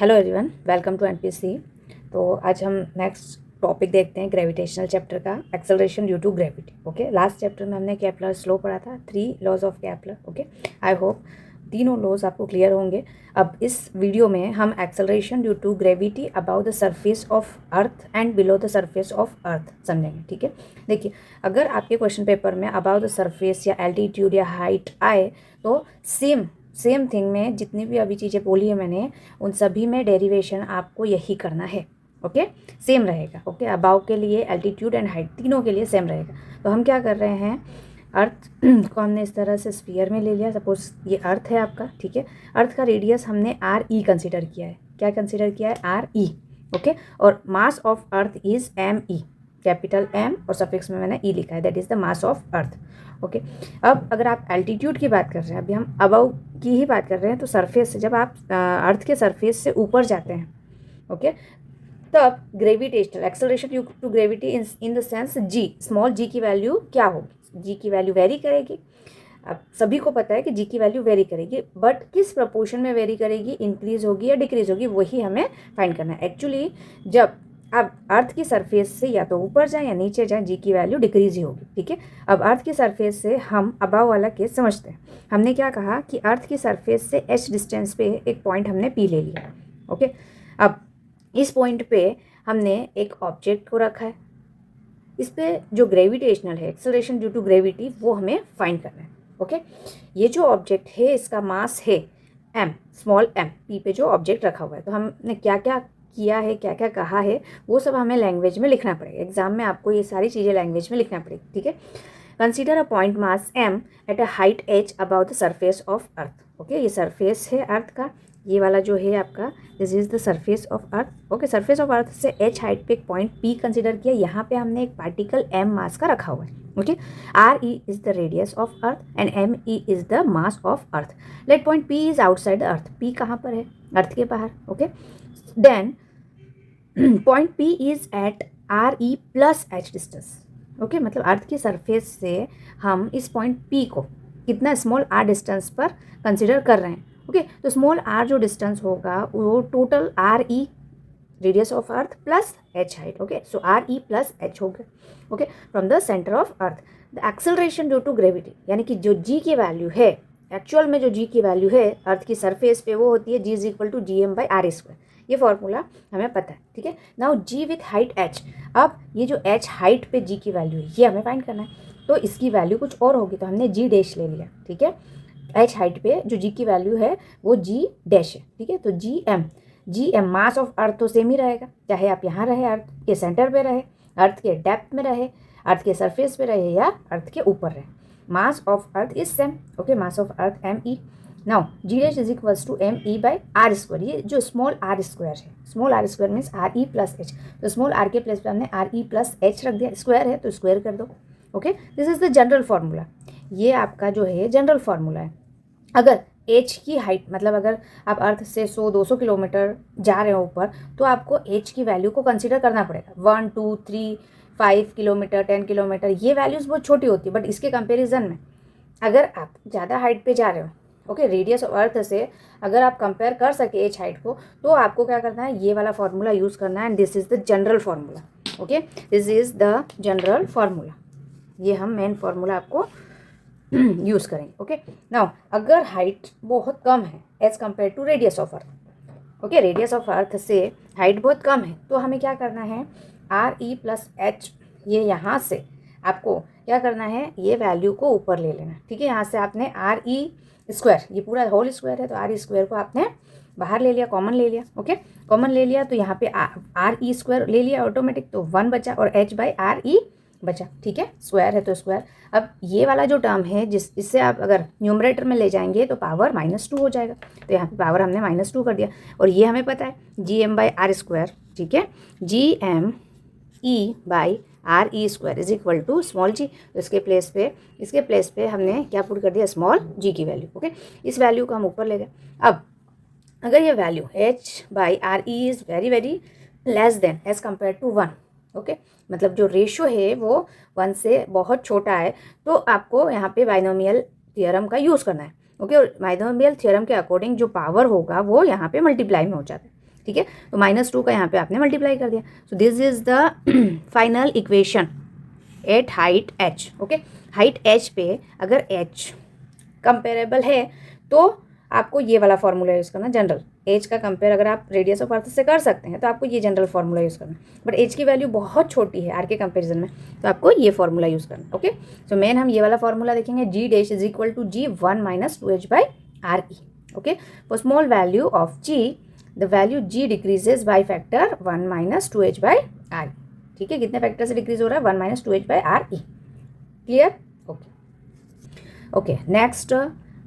Hello everyone, welcome to NPC. तो आज हम नेक्स्ट टॉपिक देखते हैं ग्रेविटेशनल चैप्टर का, acceleration due to gravity. Okay, last chapter में हमने केपलर्स लॉ पढ़ा था, 3 laws of Kepler. Okay, I hope तीनों लॉज आपको क्लियर होंगे। अब इस वीडियो में हम acceleration due to gravity about the surface of earth and below the surface of earth समझेंगे। ठीक है, देखिए अगर आपके क्वेश्चन पेपर में अबाउट द सरफेस या एल्टीट्यूड या हाइट आए तो सेम थिंग में जितनी भी अभी चीज़ें बोली है मैंने, उन सभी में डेरिवेशन आपको यही करना है। ओके, सेम रहेगा। ओके, अबाव के लिए एल्टीट्यूड एंड हाइट तीनों के लिए सेम रहेगा। तो हम क्या कर रहे हैं, अर्थ को हमने इस तरह से स्फीयर में ले लिया। सपोज ये अर्थ है आपका, ठीक है। अर्थ का रेडियस हमने RE कंसिडर किया है। क्या कंसिडर किया है? RE। ओके, और मास of earth is ME, capital M और सफिक्स में मैंने E लिखा है, that is the mass of earth. Okay, अब अगर आप एल्टीट्यूड की बात कर रहे हैं, अभी हम अबव की ही बात कर रहे हैं, तो सरफेस से जब आप अर्थ के सरफेस से ऊपर जाते हैं, ओके, तब gravitational acceleration to gravity in the sense G, small g की वैल्यू क्या होगी? G की वैल्यू वेरी करेगी। अब सभी को पता है कि G की वैल्यू वेरी करेगी, बट किस प्रपोर्शन में वेरी करेगी, इंक्रीज होगी या डिक्रीज होगी, वही हमें फाइंड करना है। एक्चुअली जब अब अर्थ की सरफेस से या तो ऊपर जाए या नीचे जाए, जी की वैल्यू डिक्रीज ही होगी। ठीक है, अब अर्थ की सरफेस से हम अबाव वाला केस समझते हैं। हमने क्या कहा कि अर्थ की सरफेस से h डिस्टेंस पे एक पॉइंट हमने P ले लिया। ओके, अब इस पॉइंट पे हमने एक ऑब्जेक्ट को रखा है, इस पे जो ग्रेविटेशनल है, एक्सेलरेशन ड्यू टू ग्रेविटी, वो हमें फाइंड करना है। ओके, ये जो ऑब्जेक्ट है इसका मास है m, स्मॉल m, P पे जो ऑब्जेक्ट रखा हुआ है। तो हमने क्या क्या किया है, क्या क्या कहा है, वो सब हमें लैंग्वेज में लिखना पड़ेगा। एग्जाम में आपको ये सारी चीज़ें लैंग्वेज में लिखना पड़ेगी। ठीक है, consider a point mass m at a height h about the surface of earth. Okay, ये सरफेस है अर्थ का, ये वाला जो है आपका, this is the surface of earth. Okay, surface of earth से h हाइट पे एक पॉइंट P कंसीडर किया। यहाँ पे हमने एक पार्टिकल m मास का रखा हुआ है। Okay, RE is the radius of earth and ME is the mass of earth. Let point P is outside the earth. P कहाँ पर है? अर्थ के बाहर। Okay, then point P is at RE plus H distance. Okay, मतलब earth की surface से हम इस पॉइंट P को कितना स्मॉल r डिस्टेंस पर कंसिडर कर रहे हैं। ओके, तो स्मॉल r जो डिस्टेंस होगा वो total RE, radius of earth, plus h height. Okay, so RE plus h हो गया। Okay, from the centre of earth the acceleration due to gravity, यानी कि जो g की वैल्यू है, एक्चुअल में जो g की वैल्यू है अर्थ की सरफेस पे, वो होती है G is equal to GM/r²। ये फॉर्मूला हमें पता है। ठीक है, now G with height h। अब ये जो h हाइट पे G की वैल्यू है, ये हमें फाइंड करना है। तो इसकी वैल्यू कुछ और होगी, तो हमने G डैश ले लिया। ठीक है, h हाइट पे जो G की वैल्यू है वो G डैश है। ठीक है, तो GM मास ऑफ अर्थ तो सेम ही रहेगा, चाहे आप यहाँ रहे, अर्थ के सेंटर पे रहे, अर्थ के डेप्थ में रहे, अर्थ के सरफेस पे रहे, या अर्थ के ऊपर रहे, mass of earth is same. Okay, mass of earth ME। Now G dash is equals to ME/r²। ये जो स्मॉल r² है, small r² means RE plus h, तो स्मॉल r के प्लेस पे हमने RE प्लस h रख दिया, square है तो स्क्वायर कर दो। Okay, this is the general formula. ये आपका जो है जनरल फार्मूला है। अगर h की हाइट, मतलब अगर आप अर्थ से 100-200 किलोमीटर जा रहे हो ऊपर, तो आपको h की वैल्यू को कंसीडर करना पड़ेगा। 1, 2, 3, 5 किलोमीटर, 10 किलोमीटर, ये वैल्यूज़ बहुत छोटी होती है। बट इसके कंपैरिजन में अगर आप ज़्यादा हाइट पे जा रहे हो, ओके, रेडियस ऑफ अर्थ से अगर आप कंपेयर कर सके h हाइट को, तो आपको क्या करना है, ये वाला फार्मूला यूज़ करना है। And this is the general formula. Okay, this is the general formula. ये हम मेन फार्मूला आपको यूज़ करेंगे। ओके, नाउ अगर हाइट बहुत कम है as compare to radius of earth, okay, radius of earth से हाइट बहुत कम है, तो हमें क्या करना है, RE प्लस h, ये यहाँ से आपको क्या करना है, ये वैल्यू को ऊपर ले लेना। ठीक है, यहाँ से आपने RE², ये पूरा होल स्क्वायर है, तो RE² को आपने बाहर ले लिया, कॉमन ले लिया। ओके, कॉमन ले लिया तो यहाँ पे RE² ले लिया ऑटोमेटिक, तो 1 बचा और h/RE बचा। ठीक है, स्क्वायर है तो स्क्वायर। अब ये वाला जो टर्म है, इससे आप अगर न्यूमरेटर में ले जाएंगे तो पावर -2 हो जाएगा, तो यहाँ पे पावर हमने -2 कर दिया। और ये हमें पता है GM/r²। ठीक है, GME/RE² is equal to small g। तो इसके प्लेस पे हमने क्या पुट कर दिया, स्मॉल g की वैल्यू। ओके, इस वैल्यू को हम ऊपर ले गए। अब अगर ये value h/RE is very very less than as compare to 1, okay, मतलब जो रेशो है वो 1 से बहुत छोटा है, तो आपको यहाँ पे बाइनोमियल थ्योरम का यूज़ करना है। ओके, और बाइनोमियल थ्योरम के अकॉर्डिंग जो पावर होगा वो यहाँ पे मल्टीप्लाई में हो जाता है। ठीक है। तो -2 का यहाँ पे आपने मल्टीप्लाई कर दिया। So this is the final equation at height h। Okay, height h पे अगर h कंपेरेबल है तो आपको ये वाला फॉर्मूला यूज़ करना, जनरल एज का कंपेयर अगर आप रेडियस ऑफ अर्थ से कर सकते हैं तो आपको ये जनरल फॉर्मूला यूज़ करना। बट एज की वैल्यू बहुत छोटी है आर के कंपेरिजन में, तो आपको ये फॉर्मूला यूज़ करना। ओके, सो मेन हम ये वाला फॉर्मूला देखेंगे, G dash is equal to G 1 - 2h by R E. Okay, for small value of G the value G decreases by factor 1 - 2h by R. ठीक है, कितने factor से decrease हो रहा है? 1 - 2h by R E. Clear? Okay okay, next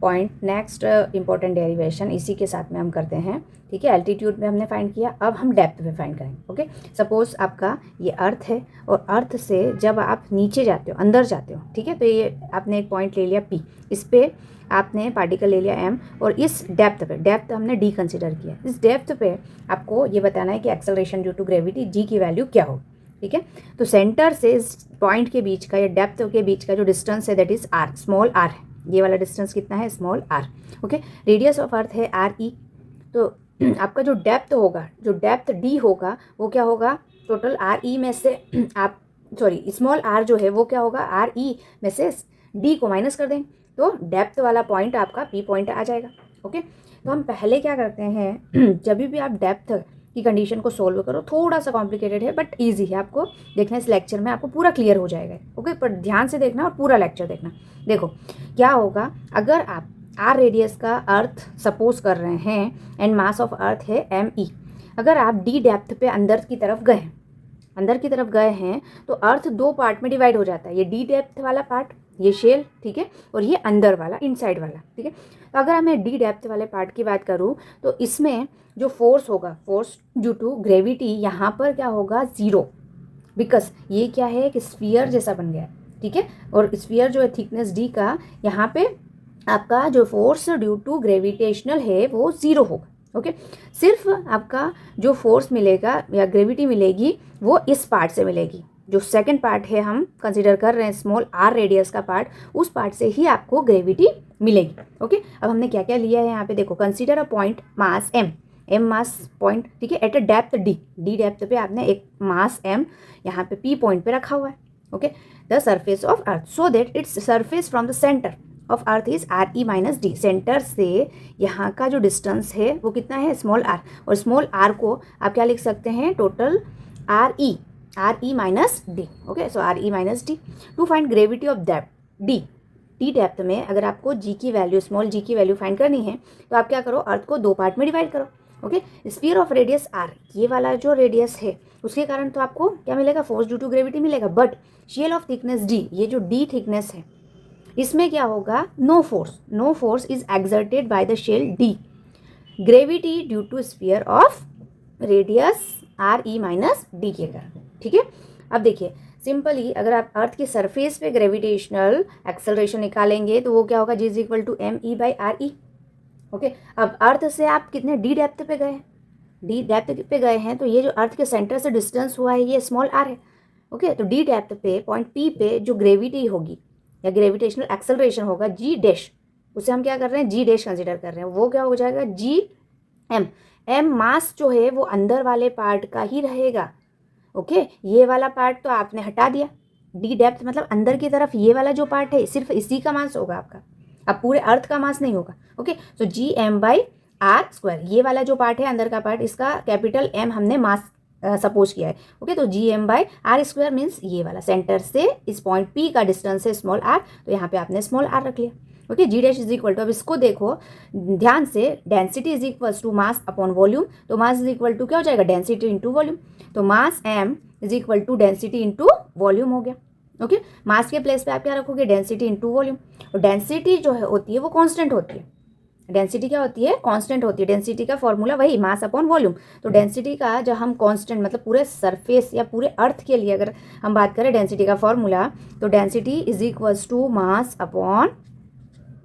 point, next important derivation इसी के साथ में हम करते हैं। ठीक है, एल्टीट्यूड में हमने फाइंड किया, अब हम डेप्थ में फाइंड करेंगे। ओके, सपोज आपका ये अर्थ है और अर्थ से जब आप नीचे जाते हो, अंदर जाते हो, ठीक है, तो ये आपने एक पॉइंट ले लिया P, इस पे आपने पार्टिकल ले लिया M और इस डेप्थ पे, डेप्थ हमने D कंसिडर किया, इस डेप्थ पे आपको ये बताना है कि acceleration due to gravity G की वैल्यू क्या हो। ठीक है, तो सेंटर से इस पॉइंट के बीच का या डेप्थ के बीच का जो डिस्टेंस है that is R, small r है। ये वाला डिस्टेंस कितना है? Small r। Okay, radius of अर्थ है आर ई। तो आपका जो डेप्थ होगा, जो डेप्थ d होगा वो क्या होगा? टोटल आर ई में से आप स्मॉल r जो है वो क्या होगा? आर ई में से d को माइनस कर देंगे तो डेप्थ वाला पॉइंट आपका P पॉइंट आ जाएगा। ओके, तो हम पहले क्या करते हैं जब भी आप डेप्थ की कंडीशन को सोल्व करो, थोड़ा सा कॉम्प्लिकेटेड है बट इजी है, आपको देखना इस लेक्चर में आपको पूरा क्लियर हो जाएगा। ओके, पर ध्यान से देखना और पूरा लेक्चर देखना। देखो क्या होगा, अगर आप आर रेडियस का अर्थ सपोज कर रहे हैं एंड मास ऑफ अर्थ है ME, अगर आप डी डेप्थ पे अंदर की तरफ गए हैं तो अर्थ दो पार्ट में डिवाइड हो जाता है, ये डी डेप्थ वाला पार्ट, ये शेल, ठीक है, और ये अंदर वाला, इनसाइड वाला। ठीक है, तो अगर मैं डी डेप्थ वाले पार्ट की बात करूँ तो इसमें जो फोर्स होगा, फोर्स ड्यू टू ग्रेविटी, यहाँ पर क्या होगा? 0, बिकॉज ये क्या है? एक स्फीयर जैसा बन गया है। ठीक है, और स्फीयर जो है थिकनेस D का, यहाँ पे आपका जो फोर्स ड्यू टू ग्रेविटेशनल है वो 0 होगा। ओके, सिर्फ आपका जो फोर्स मिलेगा या ग्रेविटी मिलेगी वो इस पार्ट से मिलेगी, जो सेकंड पार्ट है हम कंसीडर कर रहे हैं स्मॉल r रेडियस का पार्ट, उस पार्ट से ही आपको ग्रेविटी मिलेगी। ओके, अब हमने क्या क्या लिया है यहाँ पे देखो, consider a point mass m mass point, ठीक है, at a depth d depth पे आपने एक मास m यहाँ पे P पॉइंट पे रखा हुआ है। Okay, the surface of earth so that its surface from the centre of earth is RE - D। Centre से यहाँ का जो डिस्टेंस है वो कितना है? स्मॉल r, और स्मॉल r को आप क्या लिख सकते हैं? Total RE - D। Okay, so RE - D to find gravity of depth D depth में अगर आपको G की वैल्यू, स्मॉल g की वैल्यू फाइंड करनी है तो आप क्या करो? अर्थ को दो पार्ट में डिवाइड करो। Okay, sphere of radius R, ये वाला जो रेडियस है उसके कारण तो आपको क्या मिलेगा? फोर्स ड्यू टू ग्रेविटी मिलेगा। But shell of thickness D, ये जो D थिकनेस है इसमें क्या होगा? No force is exerted by the shell D, gravity due to sphere of radius RE - D के कारण। ठीक है, अब देखिए सिंपली अगर आप अर्थ की सरफेस पे ग्रेविटेशनल एक्सेलरेशन निकालेंगे तो वो क्या होगा? G = ME by RE। Okay, अब अर्थ से आप कितने डी डेप्थ पे गए हैं? डी डेप्थ पे गए हैं तो ये जो अर्थ के सेंटर से डिस्टेंस हुआ है ये स्मॉल r है। ओके, तो डी डेप्थ पे पॉइंट P पे जो ग्रेविटी होगी या ग्रेविटेशनल एक्सेलरेशन होगा G डैश, उसे हम क्या कर रहे हैं? G डैश कंसिडर कर रहे हैं, वो क्या हो जाएगा? M मास जो है वो अंदर वाले पार्ट का ही रहेगा। ओके, ये वाला पार्ट तो आपने हटा दिया, डी डेप्थ मतलब अंदर की तरफ ये वाला जो पार्ट है सिर्फ इसी का मास होगा आपका, अब पूरे अर्थ का मास नहीं होगा। ओके, सो GM/r², ये वाला जो पार्ट है अंदर का पार्ट, इसका कैपिटल M हमने मास सपोज किया है। ओके, तो GM/r² मीन्स ये वाला सेंटर से इस पॉइंट P का डिस्टेंस है स्मॉल r, तो यहाँ पे आपने स्मॉल r रख लिया। Okay, G dash is equal to, अब इसको देखो ध्यान से, density is equal to mass upon volume, तो मास इज इक्वल टू क्या हो जाएगा? डेंसिटी इंटू वॉल्यूम, तो mass M is equal to density into volume हो गया। ओके, मास के प्लेस पे आप क्या रखोगे? डेंसिटी इंटू वॉल्यूम, और डेंसिटी जो है होती है वो कांस्टेंट होती है। डेंसिटी क्या होती है? कांस्टेंट होती है। डेंसिटी का फॉर्मूला वही मास अपॉन वॉल्यूम, तो डेंसिटी का जब हम कांस्टेंट मतलब पूरे सरफेस या पूरे अर्थ के लिए अगर हम बात करें डेंसिटी का फॉर्मूला, तो density is equals to mass upon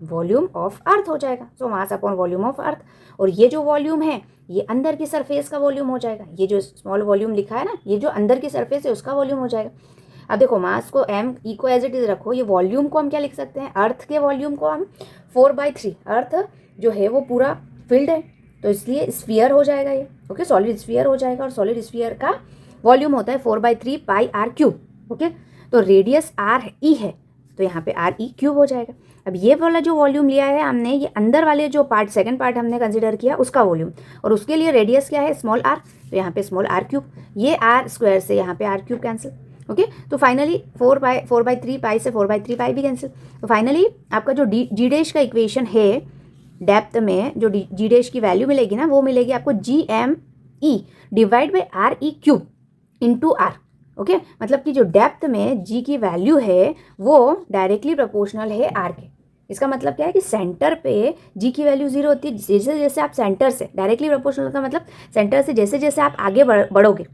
volume of earth हो जाएगा। So mass upon volume of earth, और ये जो वॉल्यूम है ये अंदर की सरफेस का वॉल्यूम हो जाएगा, ये जो स्मॉल वॉल्यूम लिखा है ना, ये जो अंदर की सरफेस है उसका वॉल्यूम हो जाएगा। अब देखो मास को M को एज इट इज रखो, ये वॉल्यूम को हम क्या लिख सकते हैं? अर्थ के वॉल्यूम को हम 4/3, अर्थ जो है वो पूरा फिल्ड है, तो इसलिए स्फीयर हो जाएगा ये, ओके, सॉलिड स्फीयर हो जाएगा। और सॉलिड स्फीयर का वॉल्यूम होता है 4/3 पाई आर क्यूब, ओके। तो रेडियस आर ई है, तो यहाँ पे आर ई क्यूब हो जाएगा। अब ये वाला जो वॉल्यूम लिया है हमने, ये अंदर वाले जो पार्ट, सेकंड पार्ट हमने कंसिडर किया उसका वॉल्यूम, और उसके लिए रेडियस क्या है, स्मॉल आर, तो यहाँ पे स्मॉल आर क्यूब, ये आर स्क्वायर से यहाँ पे आर क्यूब कैंसिल, ओके। तो फाइनली 4/3 पाई से 4/3 पाई भी कैंसिल। तो फाइनली आपका जो जी डैश का इक्वेशन है, डेप्थ में जो जी डैश की वैल्यू मिलेगी ना, वो मिलेगी आपको GME divide by RE cube into R, okay. मतलब कि जो डेप्थ में जी की वैल्यू है वो डायरेक्टली प्रोपोर्शनल है आर के। इसका मतलब क्या है कि सेंटर पे जी की वैल्यू 0 होती है, जैसे जैसे आप सेंटर से, डायरेक्टली प्रोपोर्शनल का मतलब सेंटर से जैसे जैसे आप आगे बढ़ोगे,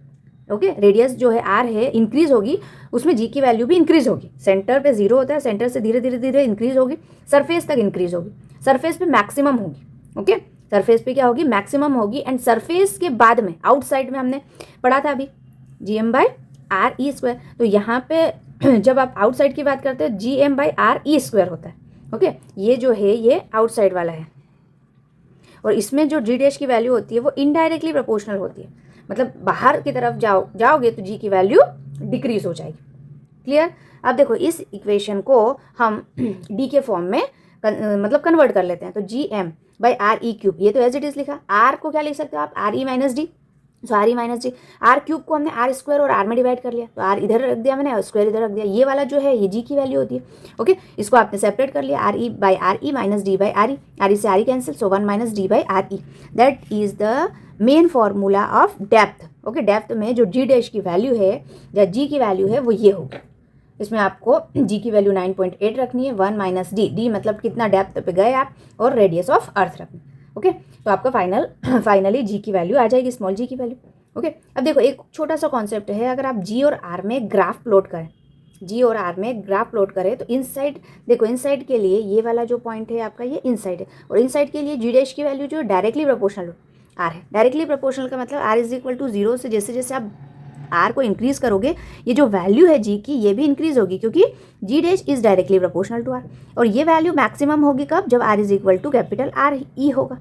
ओके, रेडियस जो है आर है इंक्रीज होगी, उसमें जी की वैल्यू भी इंक्रीज होगी। सेंटर पे 0 होता है, सेंटर से धीरे धीरे धीरे इंक्रीज होगी, सरफेस तक इंक्रीज होगी, सरफेस पे मैक्सिमम होगी, ओके। सरफेस पे क्या होगी, मैक्सिमम होगी। एंड सरफेस के बाद में आउटसाइड में हमने पढ़ा था अभी GM/RE²। तो यहाँ पे जब आप आउटसाइड की बात करते हो GM/RE² होता है, ओके। ये जो है ये आउटसाइड वाला है, और इसमें जो जी डैश की वैल्यू होती है वो इनडायरेक्टली प्रोपोर्शनल होती है। मतलब बाहर की तरफ जाओगे तो जी की वैल्यू डिक्रीज हो जाएगी। क्लियर। अब देखो इस इक्वेशन को हम डी के फॉर्म में मतलब कन्वर्ट कर लेते हैं। तो GM/RE³, ये तो एज इट इज लिखा, आर को क्या लिख सकते हो आप, RE-D, so RE-D, are cube को हमने आर स्क्वायर और आर में डिवाइड कर लिया, तो आर इधर रख दिया मैंने और स्क्वायर इधर रख दिया। ये वाला जो है ये जी की वैल्यू होती है, ओके। इसको आपने सेपरेट कर लिया, RE/RE -D/RE, RE से RE cancel, so 1 - D/RE। That is the main formula of depth, okay. Depth में जो जी डैश की वैल्यू है या जी की वैल्यू है वो ये होगी। इसमें आपको जी की वैल्यू 9.8 रखनी है, 1 - D मतलब कितना डेप्थ पे गए आप, और रेडियस ऑफ अर्थ रखनी, ओके। तो आपका फाइनली जी की वैल्यू आ जाएगी, स्मॉल जी की वैल्यू, ओके। अब देखो एक छोटा सा कॉन्सेप्ट है, अगर आप जी और आर में ग्राफ प्लॉट करें, जी और आर में ग्राफ प्लॉट करें, तो इनसाइड देखो, इनसाइड के लिए ये वाला जो पॉइंट है आपका ये इनसाइड है, और इनसाइड के लिए जी डैश की वैल्यू जो डायरेक्टली प्रोपोर्शनल आर है। डायरेक्टली प्रोपोर्शनल का मतलब R = 0 से जैसे जैसे आप आर को इंक्रीज करोगे, ये जो वैल्यू है जी की ये भी इंक्रीज होगी, क्योंकि G dash is directly proportional to R. और ये वैल्यू मैक्सिमम होगी कब, जब R = कैपिटल RE होगा,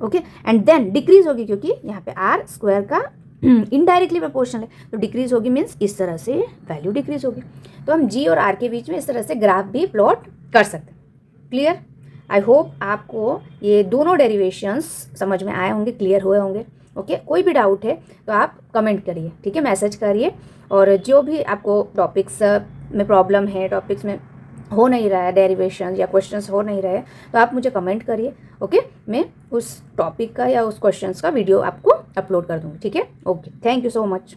ओके। एंड देन डिक्रीज होगी, क्योंकि यहाँ पे आर स्क्वायर का इनडायरेक्टली प्रोपोर्शनल है, तो डिक्रीज होगी मीन्स इस तरह से वैल्यू डिक्रीज होगी। तो हम जी और आर के बीच में इस तरह से ग्राफ भी प्लॉट कर सकते हैं। क्लियर। आई होप आपको ये दोनों डेरिवेशंस समझ में आए होंगे, क्लियर हुए होंगे, ओके। कोई भी डाउट है तो आप कमेंट करिए, ठीक है, मैसेज करिए। और जो भी आपको टॉपिक्स में प्रॉब्लम है, टॉपिक्स में हो नहीं रहा है, डेरिवेशन या क्वेश्चंस हो नहीं रहे, तो आप मुझे कमेंट करिए, ओके। मैं उस टॉपिक का या उस क्वेश्चंस का वीडियो आपको अपलोड कर दूँगी, ठीक है। Okay, thank you so much.